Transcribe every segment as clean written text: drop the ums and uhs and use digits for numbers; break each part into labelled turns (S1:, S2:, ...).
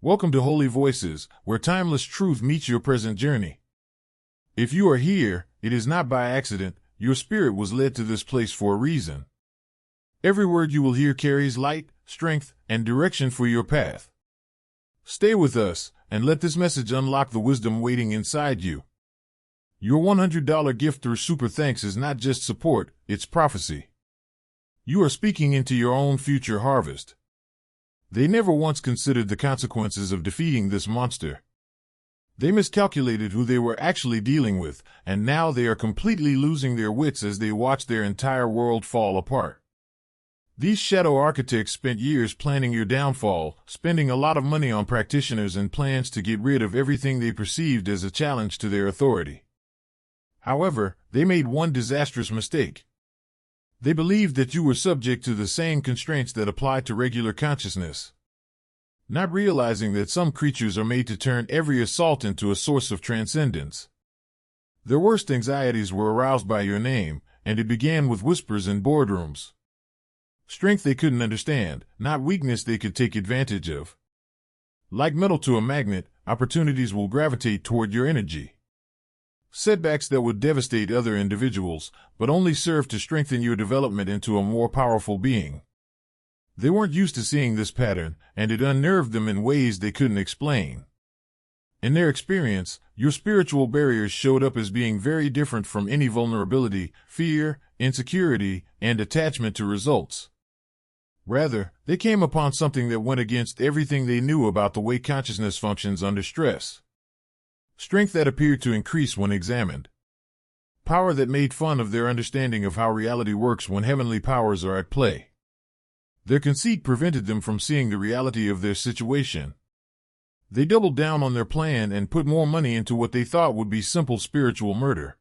S1: Welcome to Holy Voices, where timeless truth meets your present journey. If you are here, it is not by accident. Your spirit was led to this place for a reason. Every word you will hear carries light, strength, and direction for your path. Stay with us, and let this message unlock the wisdom waiting inside you. Your $100 gift through Super Thanks is not just support, it's prophecy. You are speaking into your own future harvest. They never once considered the consequences of defeating this monster. They miscalculated who they were actually dealing with, and now they are completely losing their wits as they watch their entire world fall apart. These shadow architects spent years planning your downfall, spending a lot of money on practitioners and plans to get rid of everything they perceived as a challenge to their authority. However, they made one disastrous mistake. They believed that you were subject to the same constraints that apply to regular consciousness, not realizing that some creatures are made to turn every assault into a source of transcendence. Their worst anxieties were aroused by your name, and it began with whispers in boardrooms. Strength they couldn't understand, not weakness they could take advantage of. Like metal to a magnet, opportunities will gravitate toward your energy. Setbacks that would devastate other individuals, but only serve to strengthen your development into a more powerful being. They weren't used to seeing this pattern, and it unnerved them in ways they couldn't explain. In their experience, your spiritual barriers showed up as being very different from any vulnerability, fear, insecurity, and attachment to results. Rather, they came upon something that went against everything they knew about the way consciousness functions under stress. Strength that appeared to increase when examined. Power that made fun of their understanding of how reality works when heavenly powers are at play. Their conceit prevented them from seeing the reality of their situation. They doubled down on their plan and put more money into what they thought would be simple spiritual murder.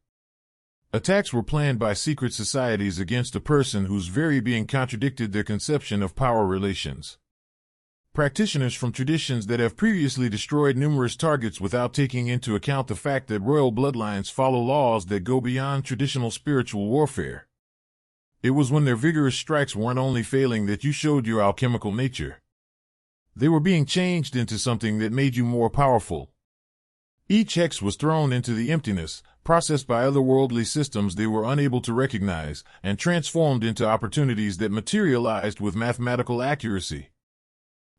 S1: Attacks were planned by secret societies against a person whose very being contradicted their conception of power relations. Practitioners from traditions that have previously destroyed numerous targets without taking into account the fact that royal bloodlines follow laws that go beyond traditional spiritual warfare. It was when their vigorous strikes weren't only failing that you showed your alchemical nature. They were being changed into something that made you more powerful. Each hex was thrown into the emptiness, processed by otherworldly systems they were unable to recognize, and transformed into opportunities that materialized with mathematical accuracy.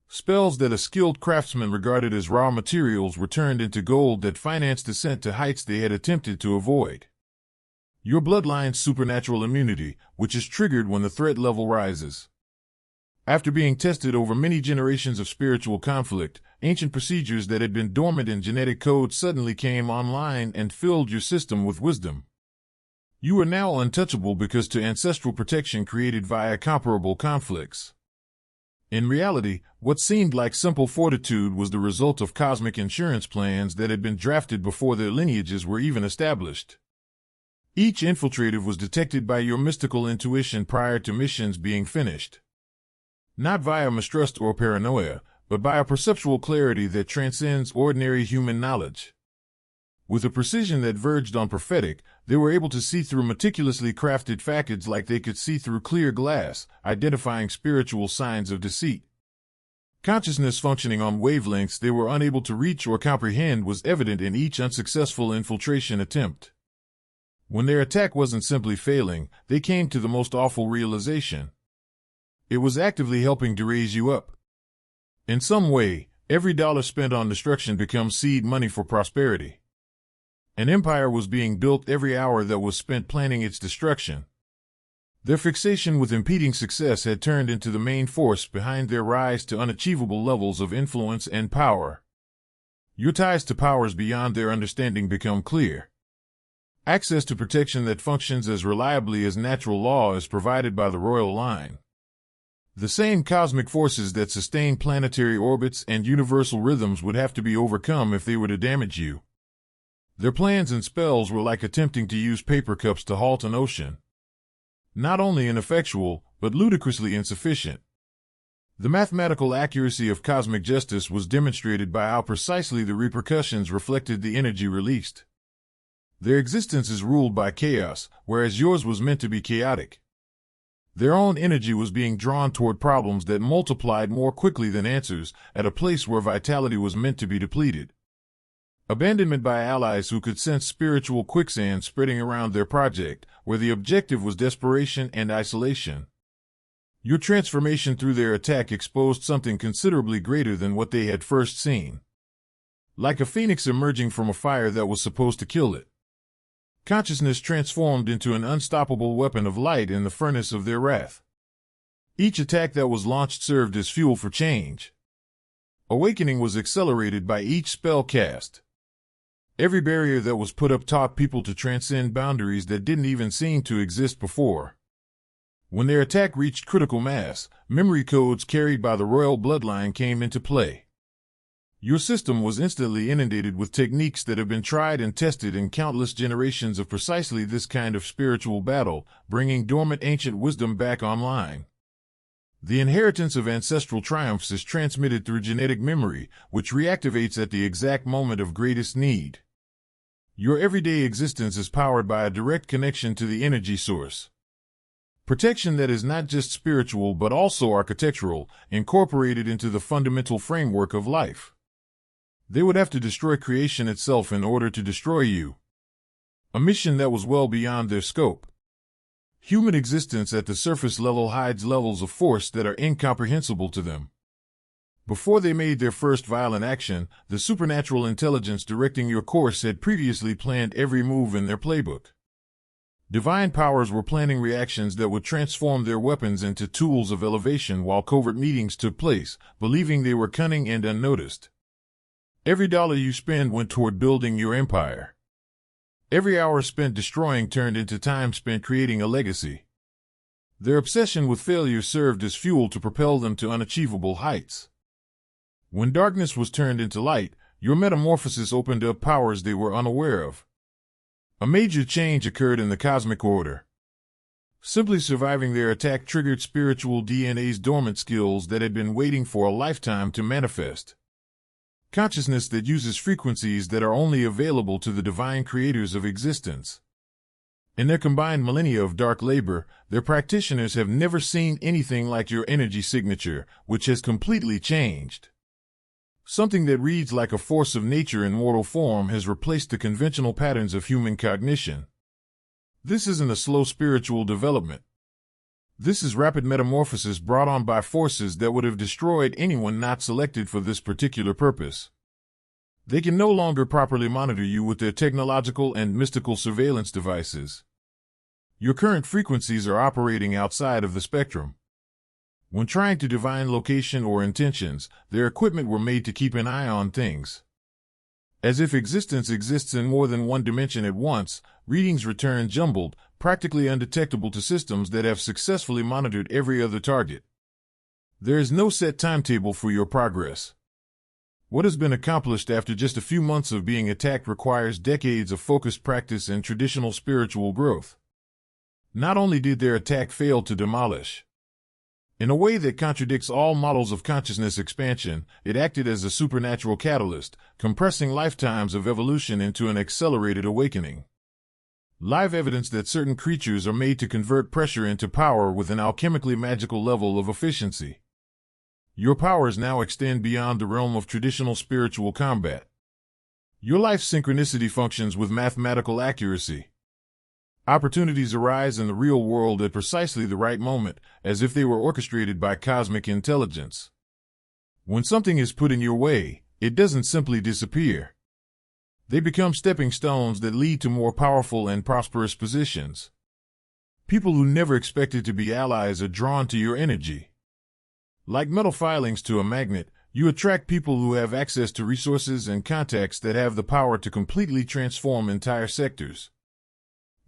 S1: Spells that a skilled craftsman regarded as raw materials were turned into gold that financed ascent to heights they had attempted to avoid. Your bloodline's supernatural immunity, which is triggered when the threat level rises. After being tested over many generations of spiritual conflict, ancient procedures that had been dormant in genetic code suddenly came online and filled your system with wisdom. You are now untouchable because to ancestral protection created via comparable conflicts. In reality, what seemed like simple fortitude was the result of cosmic insurance plans that had been drafted before their lineages were even established. Each infiltrative was detected by your mystical intuition prior to missions being finished. Not via mistrust or paranoia, but by a perceptual clarity that transcends ordinary human knowledge. With a precision that verged on prophetic, they were able to see through meticulously crafted facades like they could see through clear glass, identifying spiritual signs of deceit. Consciousness functioning on wavelengths they were unable to reach or comprehend was evident in each unsuccessful infiltration attempt. When their attack wasn't simply failing, they came to the most awful realization. It was actively helping to raise you up. In some way, every dollar spent on destruction becomes seed money for prosperity. An empire was being built every hour that was spent planning its destruction. Their fixation with impeding success had turned into the main force behind their rise to unachievable levels of influence and power. Your ties to powers beyond their understanding become clear. Access to protection that functions as reliably as natural law is provided by the royal line. The same cosmic forces that sustain planetary orbits and universal rhythms would have to be overcome if they were to damage you. Their plans and spells were like attempting to use paper cups to halt an ocean. Not only ineffectual, but ludicrously insufficient. The mathematical accuracy of cosmic justice was demonstrated by how precisely the repercussions reflected the energy released. Their existence is ruled by chaos, whereas yours was meant to be chaotic. Their own energy was being drawn toward problems that multiplied more quickly than answers, at a place where vitality was meant to be depleted. Abandonment by allies who could sense spiritual quicksand spreading around their project, where the objective was desperation and isolation. Your transformation through their attack exposed something considerably greater than what they had first seen. Like a phoenix emerging from a fire that was supposed to kill it. Consciousness transformed into an unstoppable weapon of light in the furnace of their wrath. Each attack that was launched served as fuel for change. Awakening was accelerated by each spell cast. Every barrier that was put up taught people to transcend boundaries that didn't even seem to exist before. When their attack reached critical mass, memory codes carried by the royal bloodline came into play. Your system was instantly inundated with techniques that have been tried and tested in countless generations of precisely this kind of spiritual battle, bringing dormant ancient wisdom back online. The inheritance of ancestral triumphs is transmitted through genetic memory, which reactivates at the exact moment of greatest need. Your everyday existence is powered by a direct connection to the energy source. Protection that is not just spiritual but also architectural, incorporated into the fundamental framework of life. They would have to destroy creation itself in order to destroy you. A mission that was well beyond their scope. Human existence at the surface level hides levels of force that are incomprehensible to them. Before they made their first violent action, the supernatural intelligence directing your course had previously planned every move in their playbook. Divine powers were planning reactions that would transform their weapons into tools of elevation while covert meetings took place, believing they were cunning and unnoticed. Every dollar you spend went toward building your empire. Every hour spent destroying turned into time spent creating a legacy. Their obsession with failure served as fuel to propel them to unachievable heights. When darkness was turned into light, your metamorphosis opened up powers they were unaware of. A major change occurred in the cosmic order. Simply surviving their attack triggered spiritual DNA's dormant skills that had been waiting for a lifetime to manifest. Consciousness that uses frequencies that are only available to the divine creators of existence. In their combined millennia of dark labor, their practitioners have never seen anything like your energy signature, which has completely changed. Something that reads like a force of nature in mortal form has replaced the conventional patterns of human cognition. This isn't a slow spiritual development. This is rapid metamorphosis brought on by forces that would have destroyed anyone not selected for this particular purpose. They can no longer properly monitor you with their technological and mystical surveillance devices. Your current frequencies are operating outside of the spectrum. When trying to divine location or intentions, their equipment were made to keep an eye on things. As if existence exists in more than one dimension at once, readings return jumbled, practically undetectable to systems that have successfully monitored every other target. There is no set timetable for your progress. What has been accomplished after just a few months of being attacked requires decades of focused practice and traditional spiritual growth. Not only did their attack fail to demolish, in a way that contradicts all models of consciousness expansion, it acted as a supernatural catalyst, compressing lifetimes of evolution into an accelerated awakening. Live evidence that certain creatures are made to convert pressure into power with an alchemically magical level of efficiency. Your powers now extend beyond the realm of traditional spiritual combat. Your life's synchronicity functions with mathematical accuracy. Opportunities arise in the real world at precisely the right moment, as if they were orchestrated by cosmic intelligence. When something is put in your way, it doesn't simply disappear. They become stepping stones that lead to more powerful and prosperous positions. People who never expected to be allies are drawn to your energy. Like metal filings to a magnet, you attract people who have access to resources and contacts that have the power to completely transform entire sectors.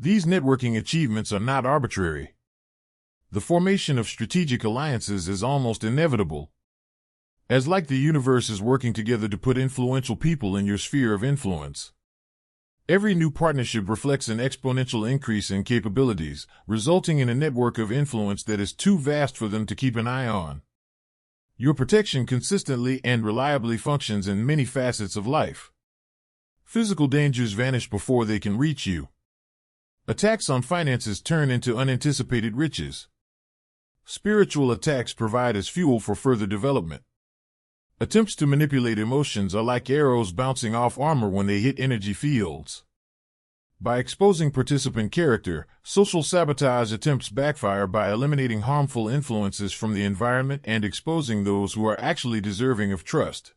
S1: These networking achievements are not arbitrary. The formation of strategic alliances is almost inevitable. As like the universe is working together to put influential people in your sphere of influence. Every new partnership reflects an exponential increase in capabilities, resulting in a network of influence that is too vast for them to keep an eye on. Your protection consistently and reliably functions in many facets of life. Physical dangers vanish before they can reach you. Attacks on finances turn into unanticipated riches. Spiritual attacks provide as fuel for further development. Attempts to manipulate emotions are like arrows bouncing off armor when they hit energy fields. By exposing participant character, social sabotage attempts backfire by eliminating harmful influences from the environment and exposing those who are actually deserving of trust.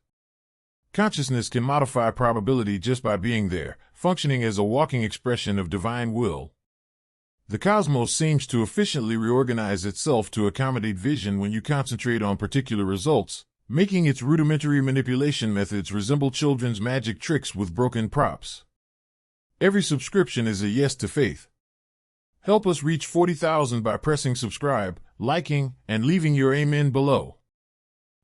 S1: Consciousness can modify probability just by being there, functioning as a walking expression of divine will. The cosmos seems to efficiently reorganize itself to accommodate vision when you concentrate on particular results, making its rudimentary manipulation methods resemble children's magic tricks with broken props. Every subscription is a yes to faith. Help us reach 40,000 by pressing subscribe, liking, and leaving your amen below.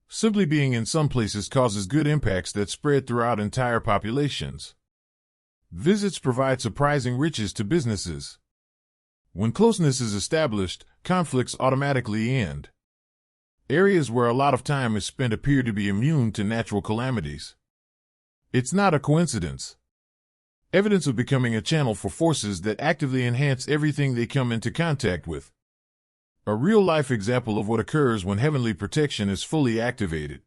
S1: Simply being in some places causes good impacts that spread throughout entire populations. Visits provide surprising riches to businesses. When closeness is established, conflicts automatically end. Areas where a lot of time is spent appear to be immune to natural calamities. It's not a coincidence. Evidence of becoming a channel for forces that actively enhance everything they come into contact with. A real-life example of what occurs when heavenly protection is fully activated.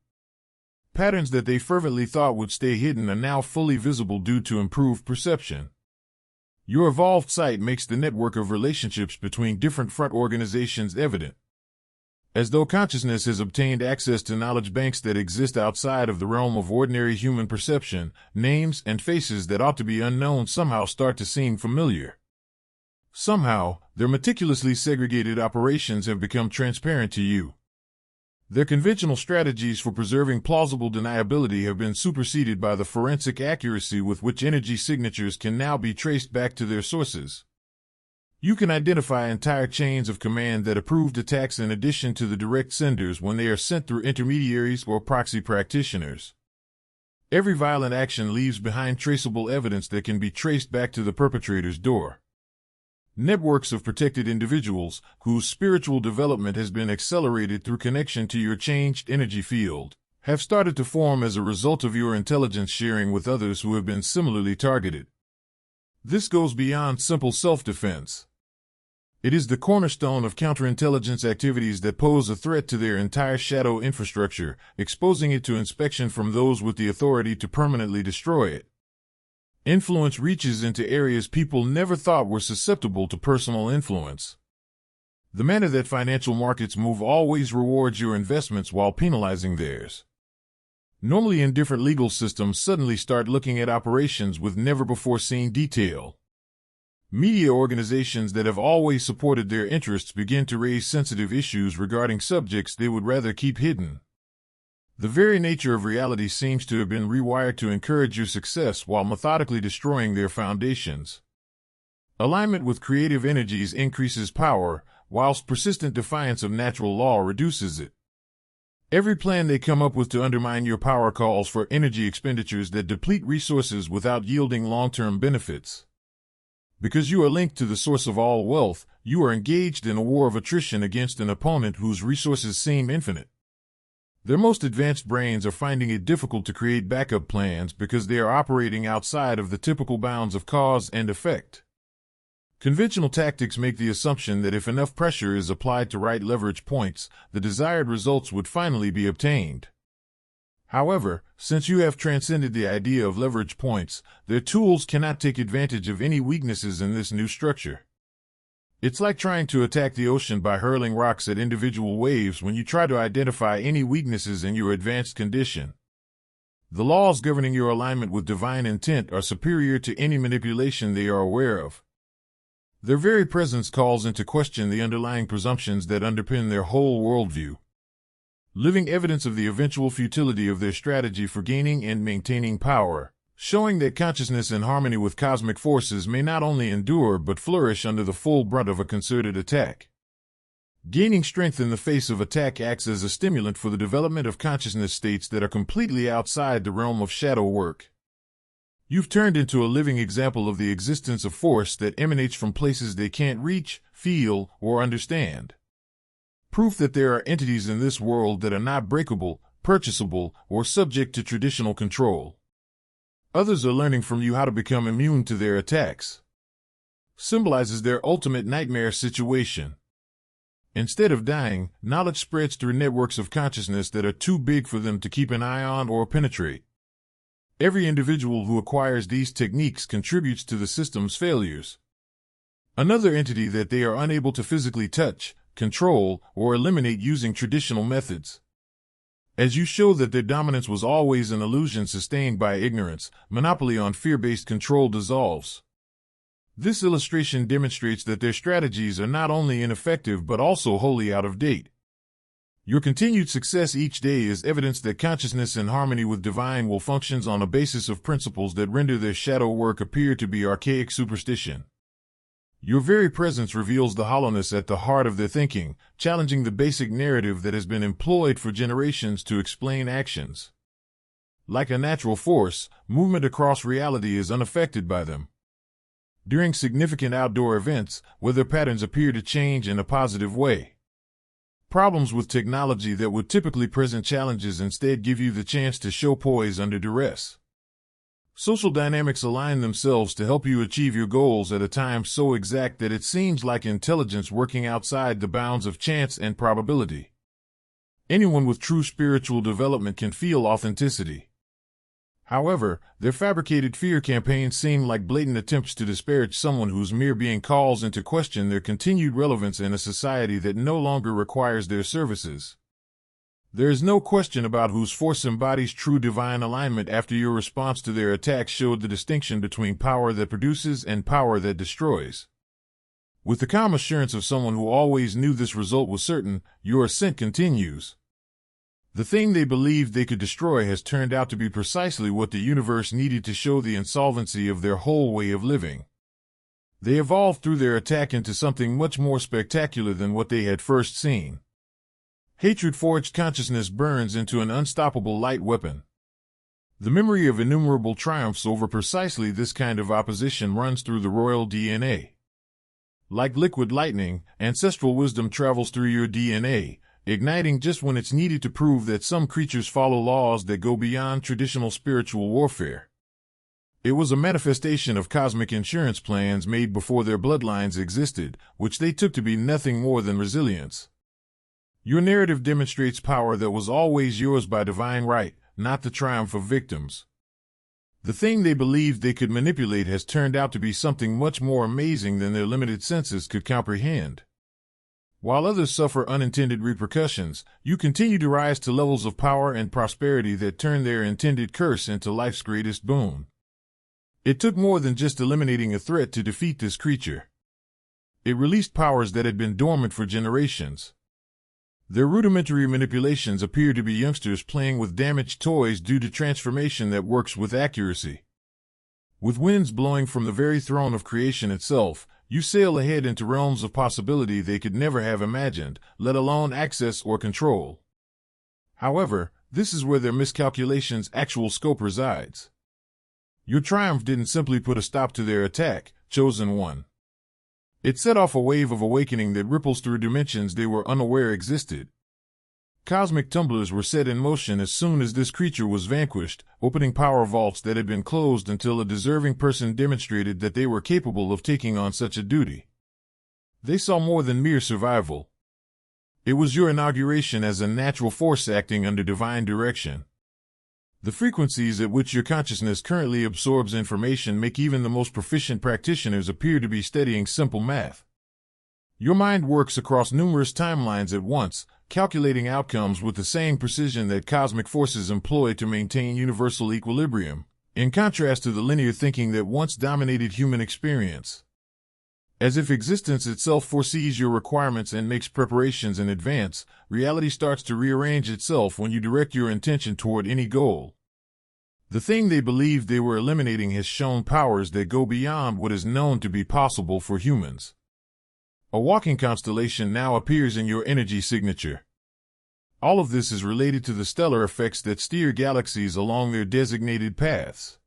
S1: Patterns that they fervently thought would stay hidden are now fully visible due to improved perception. Your evolved sight makes the network of relationships between different front organizations evident. As though consciousness has obtained access to knowledge banks that exist outside of the realm of ordinary human perception, names and faces that ought to be unknown somehow start to seem familiar. Somehow, their meticulously segregated operations have become transparent to you. Their conventional strategies for preserving plausible deniability have been superseded by the forensic accuracy with which energy signatures can now be traced back to their sources. You can identify entire chains of command that approved attacks in addition to the direct senders when they are sent through intermediaries or proxy practitioners. Every violent action leaves behind traceable evidence that can be traced back to the perpetrator's door. Networks of protected individuals, whose spiritual development has been accelerated through connection to your changed energy field, have started to form as a result of your intelligence sharing with others who have been similarly targeted. This goes beyond simple self-defense. It is the cornerstone of counterintelligence activities that pose a threat to their entire shadow infrastructure, exposing it to inspection from those with the authority to permanently destroy it. Influence reaches into areas people never thought were susceptible to personal influence. The manner that financial markets move always rewards your investments while penalizing theirs. Normally indifferent legal systems suddenly start looking at operations with never-before-seen detail. Media organizations that have always supported their interests begin to raise sensitive issues regarding subjects they would rather keep hidden. The very nature of reality seems to have been rewired to encourage your success while methodically destroying their foundations. Alignment with creative energies increases power, whilst persistent defiance of natural law reduces it. Every plan they come up with to undermine your power calls for energy expenditures that deplete resources without yielding long-term benefits. Because you are linked to the source of all wealth, you are engaged in a war of attrition against an opponent whose resources seem infinite. Their most advanced brains are finding it difficult to create backup plans because they are operating outside of the typical bounds of cause and effect. Conventional tactics make the assumption that if enough pressure is applied to right leverage points, the desired results would finally be obtained. However, since you have transcended the idea of leverage points, their tools cannot take advantage of any weaknesses in this new structure. It's like trying to attack the ocean by hurling rocks at individual waves when you try to identify any weaknesses in your advanced condition. The laws governing your alignment with divine intent are superior to any manipulation they are aware of. Their very presence calls into question the underlying presumptions that underpin their whole worldview. Living evidence of the eventual futility of their strategy for gaining and maintaining power, showing that consciousness in harmony with cosmic forces may not only endure but flourish under the full brunt of a concerted attack. Gaining strength in the face of attack acts as a stimulant for the development of consciousness states that are completely outside the realm of shadow work. You've turned into a living example of the existence of force that emanates from places they can't reach, feel, or understand. Proof that there are entities in this world that are not breakable, purchasable, or subject to traditional control. Others are learning from you how to become immune to their attacks. Symbolizes their ultimate nightmare situation. Instead of dying, knowledge spreads through networks of consciousness that are too big for them to keep an eye on or penetrate. Every individual who acquires these techniques contributes to the system's failures. Another entity that they are unable to physically touch, control, or eliminate using traditional methods. As you show that their dominance was always an illusion sustained by ignorance, monopoly on fear-based control dissolves. This illustration demonstrates that their strategies are not only ineffective but also wholly out of date. Your continued success each day is evidence that consciousness in harmony with divine will functions on a basis of principles that render their shadow work appear to be archaic superstition. Your very presence reveals the hollowness at the heart of their thinking, challenging the basic narrative that has been employed for generations to explain actions. Like a natural force, movement across reality is unaffected by them. During significant outdoor events, weather patterns appear to change in a positive way. Problems with technology that would typically present challenges instead give you the chance to show poise under duress. Social dynamics align themselves to help you achieve your goals at a time so exact that it seems like intelligence working outside the bounds of chance and probability. Anyone with true spiritual development can feel authenticity. However, their fabricated fear campaigns seem like blatant attempts to disparage someone whose mere being calls into question their continued relevance in a society that no longer requires their services. There is no question about whose force embodies true divine alignment after your response to their attacks showed the distinction between power that produces and power that destroys. With the calm assurance of someone who always knew this result was certain, your ascent continues. The thing they believed they could destroy has turned out to be precisely what the universe needed to show the insolvency of their whole way of living. They evolved through their attack into something much more spectacular than what they had first seen. Hatred-forged consciousness burns into an unstoppable light weapon. The memory of innumerable triumphs over precisely this kind of opposition runs through the royal DNA. Like liquid lightning, ancestral wisdom travels through your DNA, igniting just when it's needed to prove that some creatures follow laws that go beyond traditional spiritual warfare. It was a manifestation of cosmic insurance plans made before their bloodlines existed, which they took to be nothing more than resilience. Your narrative demonstrates power that was always yours by divine right, not the triumph of victims. The thing they believed they could manipulate has turned out to be something much more amazing than their limited senses could comprehend. While others suffer unintended repercussions, you continue to rise to levels of power and prosperity that turn their intended curse into life's greatest boon. It took more than just eliminating a threat to defeat this creature. It released powers that had been dormant for generations. Their rudimentary manipulations appear to be youngsters playing with damaged toys due to transformation that works with accuracy. With winds blowing from the very throne of creation itself, you sail ahead into realms of possibility they could never have imagined, let alone access or control. However, this is where their miscalculation's actual scope resides. Your triumph didn't simply put a stop to their attack, chosen one. It set off a wave of awakening that ripples through dimensions they were unaware existed. Cosmic tumblers were set in motion as soon as this creature was vanquished, opening power vaults that had been closed until a deserving person demonstrated that they were capable of taking on such a duty. They saw more than mere survival. It was your inauguration as a natural force acting under divine direction. The frequencies at which your consciousness currently absorbs information make even the most proficient practitioners appear to be studying simple math. Your mind works across numerous timelines at once, calculating outcomes with the same precision that cosmic forces employ to maintain universal equilibrium, in contrast to the linear thinking that once dominated human experience. As if existence itself foresees your requirements and makes preparations in advance, reality starts to rearrange itself when you direct your intention toward any goal. The thing they believed they were eliminating has shown powers that go beyond what is known to be possible for humans. A walking constellation now appears in your energy signature. All of this is related to the stellar effects that steer galaxies along their designated paths.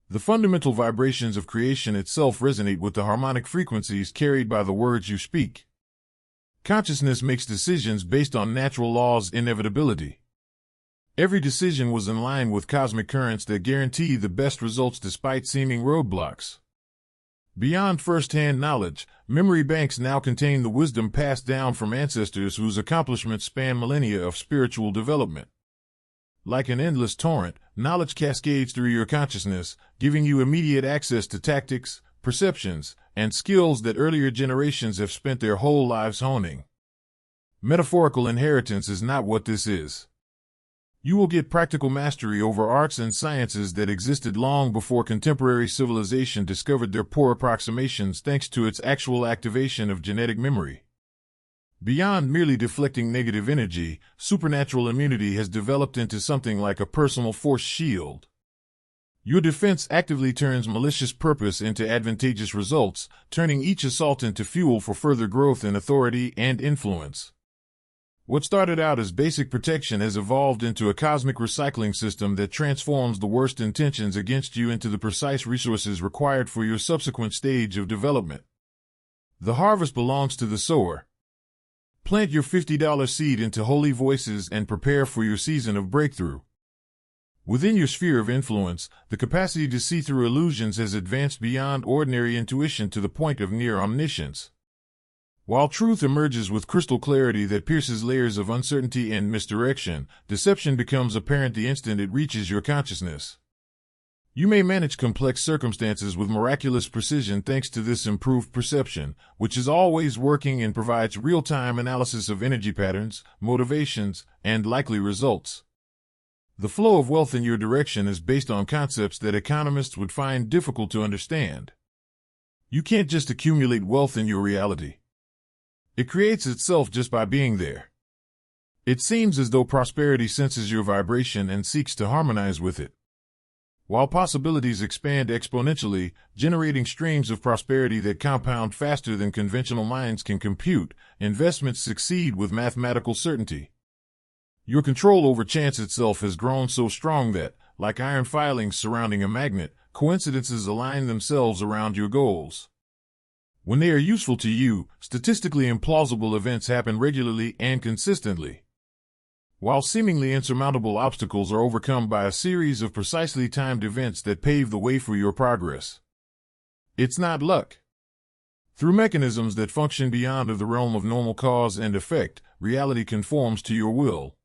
S1: The fundamental vibrations of creation itself resonate with the harmonic frequencies carried by the words you speak. Consciousness makes decisions based on natural laws' inevitability. Every decision was in line with cosmic currents that guarantee the best results despite seeming roadblocks. Beyond first-hand knowledge, memory banks now contain the wisdom passed down from ancestors whose accomplishments span millennia of spiritual development. Like an endless torrent, knowledge cascades through your consciousness, giving you immediate access to tactics, perceptions, and skills that earlier generations have spent their whole lives honing. Metaphorical inheritance is not what this is. You will get practical mastery over arts and sciences that existed long before contemporary civilization discovered their poor approximations thanks to its actual activation of genetic memory. Beyond merely deflecting negative energy, supernatural immunity has developed into something like a personal force shield. Your defense actively turns malicious purpose into advantageous results, turning each assault into fuel for further growth in authority and influence. What started out as basic protection has evolved into a cosmic recycling system that transforms the worst intentions against you into the precise resources required for your subsequent stage of development. The harvest belongs to the sower. Plant your $50 seed into holy voices and prepare for your season of breakthrough. Within your sphere of influence, the capacity to see through illusions has advanced beyond ordinary intuition to the point of near omniscience. While truth emerges with crystal clarity that pierces layers of uncertainty and misdirection, deception becomes apparent the instant it reaches your consciousness. You may manage complex circumstances with miraculous precision thanks to this improved perception, which is always working and provides real-time analysis of energy patterns, motivations, and likely results. The flow of wealth in your direction is based on concepts that economists would find difficult to understand. You can't just accumulate wealth in your reality. It creates itself just by being there. It seems as though prosperity senses your vibration and seeks to harmonize with it. While possibilities expand exponentially, generating streams of prosperity that compound faster than conventional minds can compute, investments succeed with mathematical certainty. Your control over chance itself has grown so strong that, like iron filings surrounding a magnet, coincidences align themselves around your goals. When they are useful to you, statistically implausible events happen regularly and consistently. While seemingly insurmountable obstacles are overcome by a series of precisely timed events that pave the way for your progress. It's not luck. Through mechanisms that function beyond the realm of normal cause and effect, reality conforms to your will.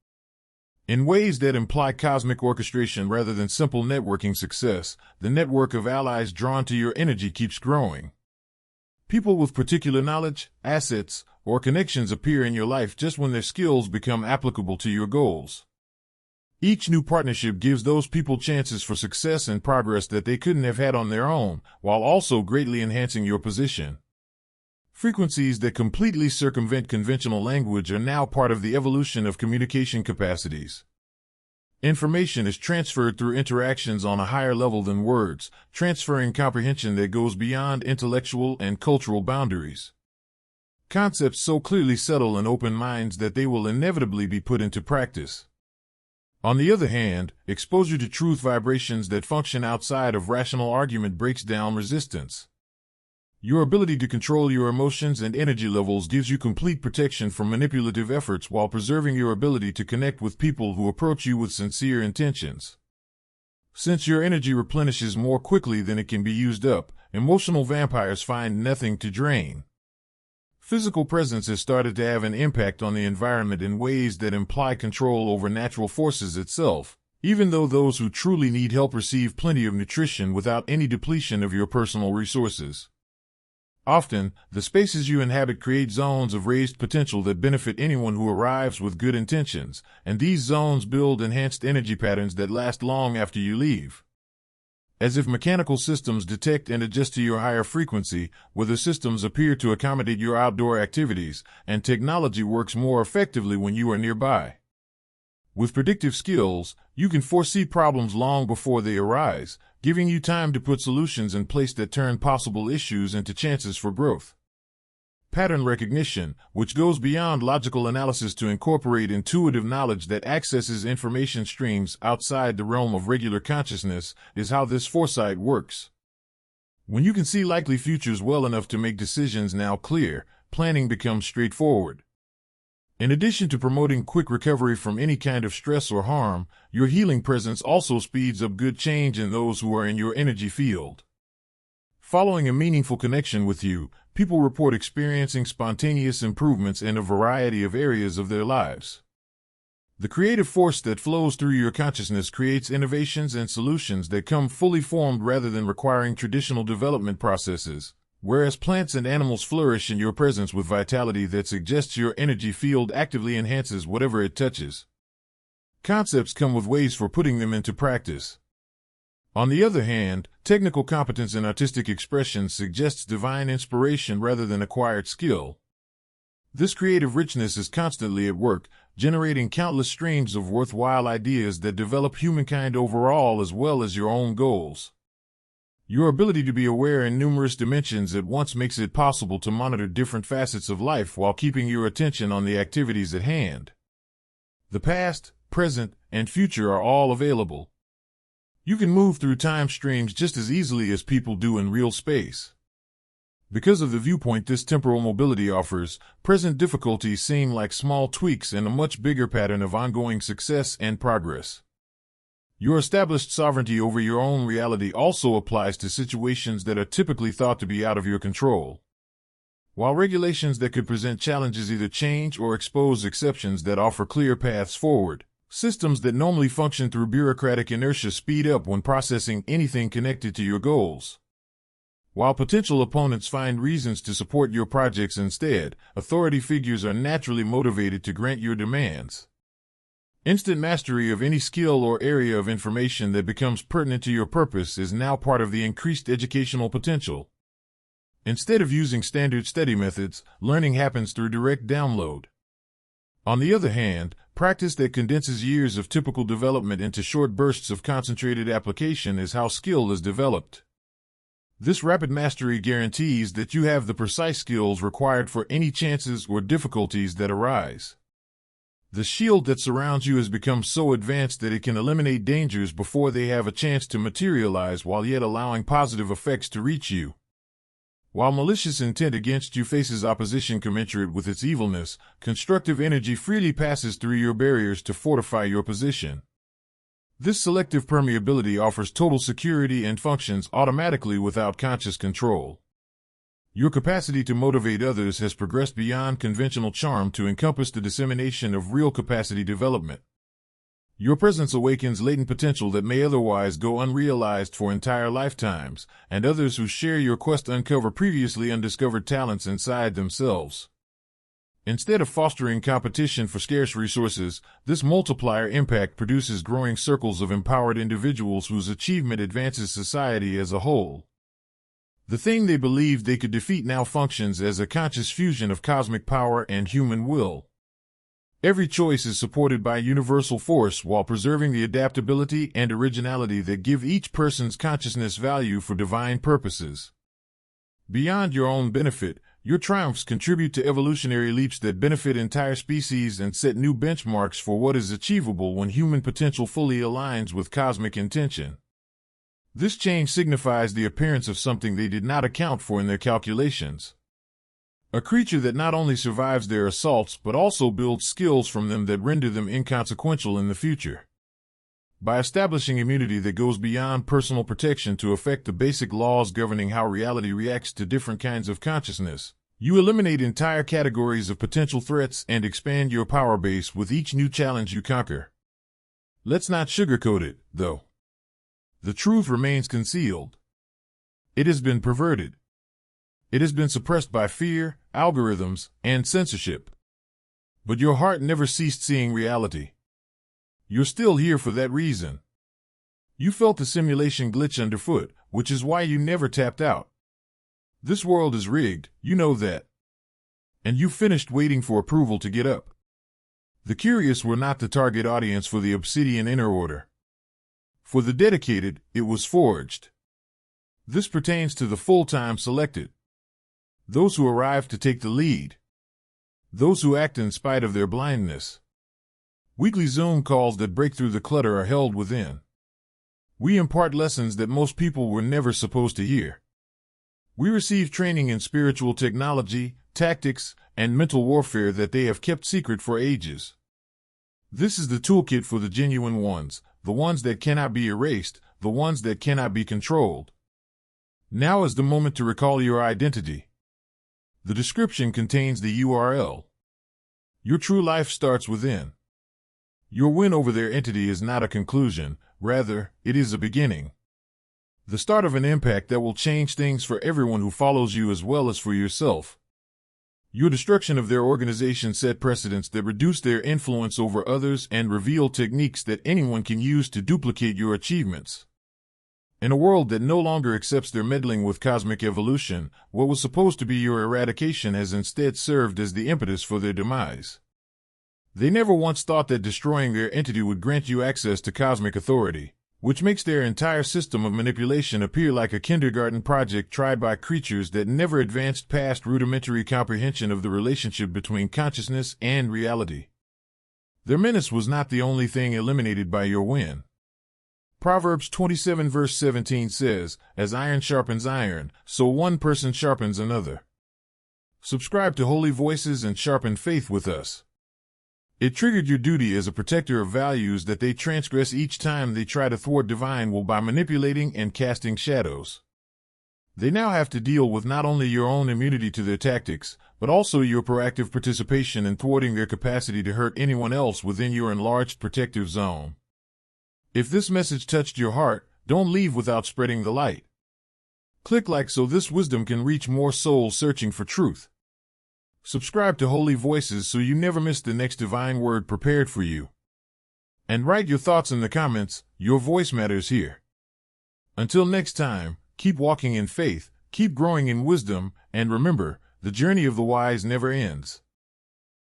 S1: In ways that imply cosmic orchestration rather than simple networking success, the network of allies drawn to your energy keeps growing. People with particular knowledge, assets, or connections appear in your life just when their skills become applicable to your goals. Each new partnership gives those people chances for success and progress that they couldn't have had on their own, while also greatly enhancing your position. Frequencies that completely circumvent conventional language are now part of the evolution of communication capacities. Information is transferred through interactions on a higher level than words, transferring comprehension that goes beyond intellectual and cultural boundaries. Concepts so clearly settle in open minds that they will inevitably be put into practice. On the other hand, exposure to truth vibrations that function outside of rational argument breaks down resistance. Your ability to control your emotions and energy levels gives you complete protection from manipulative efforts while preserving your ability to connect with people who approach you with sincere intentions. Since your energy replenishes more quickly than it can be used up, emotional vampires find nothing to drain. Physical presence has started to have an impact on the environment in ways that imply control over natural forces itself, even though those who truly need help receive plenty of nutrition without any depletion of your personal resources. Often, the spaces you inhabit create zones of raised potential that benefit anyone who arrives with good intentions, and these zones build enhanced energy patterns that last long after you leave. As if mechanical systems detect and adjust to your higher frequency, weather systems appear to accommodate your outdoor activities, and technology works more effectively when you are nearby. With predictive skills, you can foresee problems long before they arise, giving you time to put solutions in place that turn possible issues into chances for growth. Pattern recognition, which goes beyond logical analysis to incorporate intuitive knowledge that accesses information streams outside the realm of regular consciousness, is how this foresight works. When you can see likely futures well enough to make decisions now clear, planning becomes straightforward. In addition to promoting quick recovery from any kind of stress or harm, your healing presence also speeds up good change in those who are in your energy field. Following a meaningful connection with you, people report experiencing spontaneous improvements in a variety of areas of their lives. The creative force that flows through your consciousness creates innovations and solutions that come fully formed rather than requiring traditional development processes, whereas plants and animals flourish in your presence with vitality that suggests your energy field actively enhances whatever it touches. Concepts come with ways for putting them into practice. On the other hand, technical competence in artistic expression suggests divine inspiration rather than acquired skill. This creative richness is constantly at work, generating countless streams of worthwhile ideas that develop humankind overall as well as your own goals. Your ability to be aware in numerous dimensions at once makes it possible to monitor different facets of life while keeping your attention on the activities at hand. The past, present, and future are all available. You can move through time streams just as easily as people do in real space. Because of the viewpoint this temporal mobility offers, present difficulties seem like small tweaks in a much bigger pattern of ongoing success and progress. Your established sovereignty over your own reality also applies to situations that are typically thought to be out of your control. While regulations that could present challenges either change or expose exceptions that offer clear paths forward, systems that normally function through bureaucratic inertia speed up when processing anything connected to your goals. While potential opponents find reasons to support your projects instead, authority figures are naturally motivated to grant your demands. Instant mastery of any skill or area of information that becomes pertinent to your purpose is now part of the increased educational potential. Instead of using standard study methods, learning happens through direct download. On the other hand, practice that condenses years of typical development into short bursts of concentrated application is how skill is developed. This rapid mastery guarantees that you have the precise skills required for any chances or difficulties that arise. The shield that surrounds you has become so advanced that it can eliminate dangers before they have a chance to materialize while yet allowing positive effects to reach you. While malicious intent against you faces opposition commensurate with its evilness, constructive energy freely passes through your barriers to fortify your position. This selective permeability offers total security and functions automatically without conscious control. Your capacity to motivate others has progressed beyond conventional charm to encompass the dissemination of real capacity development. Your presence awakens latent potential that may otherwise go unrealized for entire lifetimes, and others who share your quest uncover previously undiscovered talents inside themselves. Instead of fostering competition for scarce resources, this multiplier impact produces growing circles of empowered individuals whose achievement advances society as a whole. The thing they believed they could defeat now functions as a conscious fusion of cosmic power and human will. Every choice is supported by universal force while preserving the adaptability and originality that give each person's consciousness value for divine purposes. Beyond your own benefit, your triumphs contribute to evolutionary leaps that benefit entire species and set new benchmarks for what is achievable when human potential fully aligns with cosmic intention. This change signifies the appearance of something they did not account for in their calculations. A creature that not only survives their assaults but also builds skills from them that render them inconsequential in the future. By establishing immunity that goes beyond personal protection to affect the basic laws governing how reality reacts to different kinds of consciousness, you eliminate entire categories of potential threats and expand your power base with each new challenge you conquer. Let's not sugarcoat it, though. The truth remains concealed. It has been perverted. It has been suppressed by fear, algorithms, and censorship. But your heart never ceased seeing reality. You're still here for that reason. You felt the simulation glitch underfoot, which is why you never tapped out. This world is rigged, you know that. And you finished waiting for approval to get up. The curious were not the target audience for the obsidian inner order. For the dedicated, it was forged. This pertains to the full-time selected. Those who arrive to take the lead. Those who act in spite of their blindness. Weekly Zoom calls that break through the clutter are held within. We impart lessons that most people were never supposed to hear. We receive training in spiritual technology, tactics, and mental warfare that they have kept secret for ages. This is the toolkit for the genuine ones, the ones that cannot be erased, the ones that cannot be controlled. Now is the moment to recall your identity. The description contains the URL. Your true life starts within. Your win over their entity is not a conclusion, rather, it is a beginning. The start of an impact that will change things for everyone who follows you as well as for yourself. Your destruction of their organization set precedents that reduce their influence over others and reveal techniques that anyone can use to duplicate your achievements. In a world that no longer accepts their meddling with cosmic evolution, what was supposed to be your eradication has instead served as the impetus for their demise. They never once thought that destroying their entity would grant you access to cosmic authority, which makes their entire system of manipulation appear like a kindergarten project tried by creatures that never advanced past rudimentary comprehension of the relationship between consciousness and reality. Their menace was not the only thing eliminated by your win. Proverbs 27 verse 17 says, "As iron sharpens iron, so one person sharpens another." Subscribe to Holy Voices and sharpen faith with us. It triggered your duty as a protector of values that they transgress each time they try to thwart divine will by manipulating and casting shadows. They now have to deal with not only your own immunity to their tactics, but also your proactive participation in thwarting their capacity to hurt anyone else within your enlarged protective zone. If this message touched your heart, don't leave without spreading the light. Click like so this wisdom can reach more souls searching for truth. Subscribe to Holy Voices so you never miss the next divine word prepared for you. And write your thoughts in the comments, your voice matters here. Until next time, keep walking in faith, keep growing in wisdom, and remember, the journey of the wise never ends.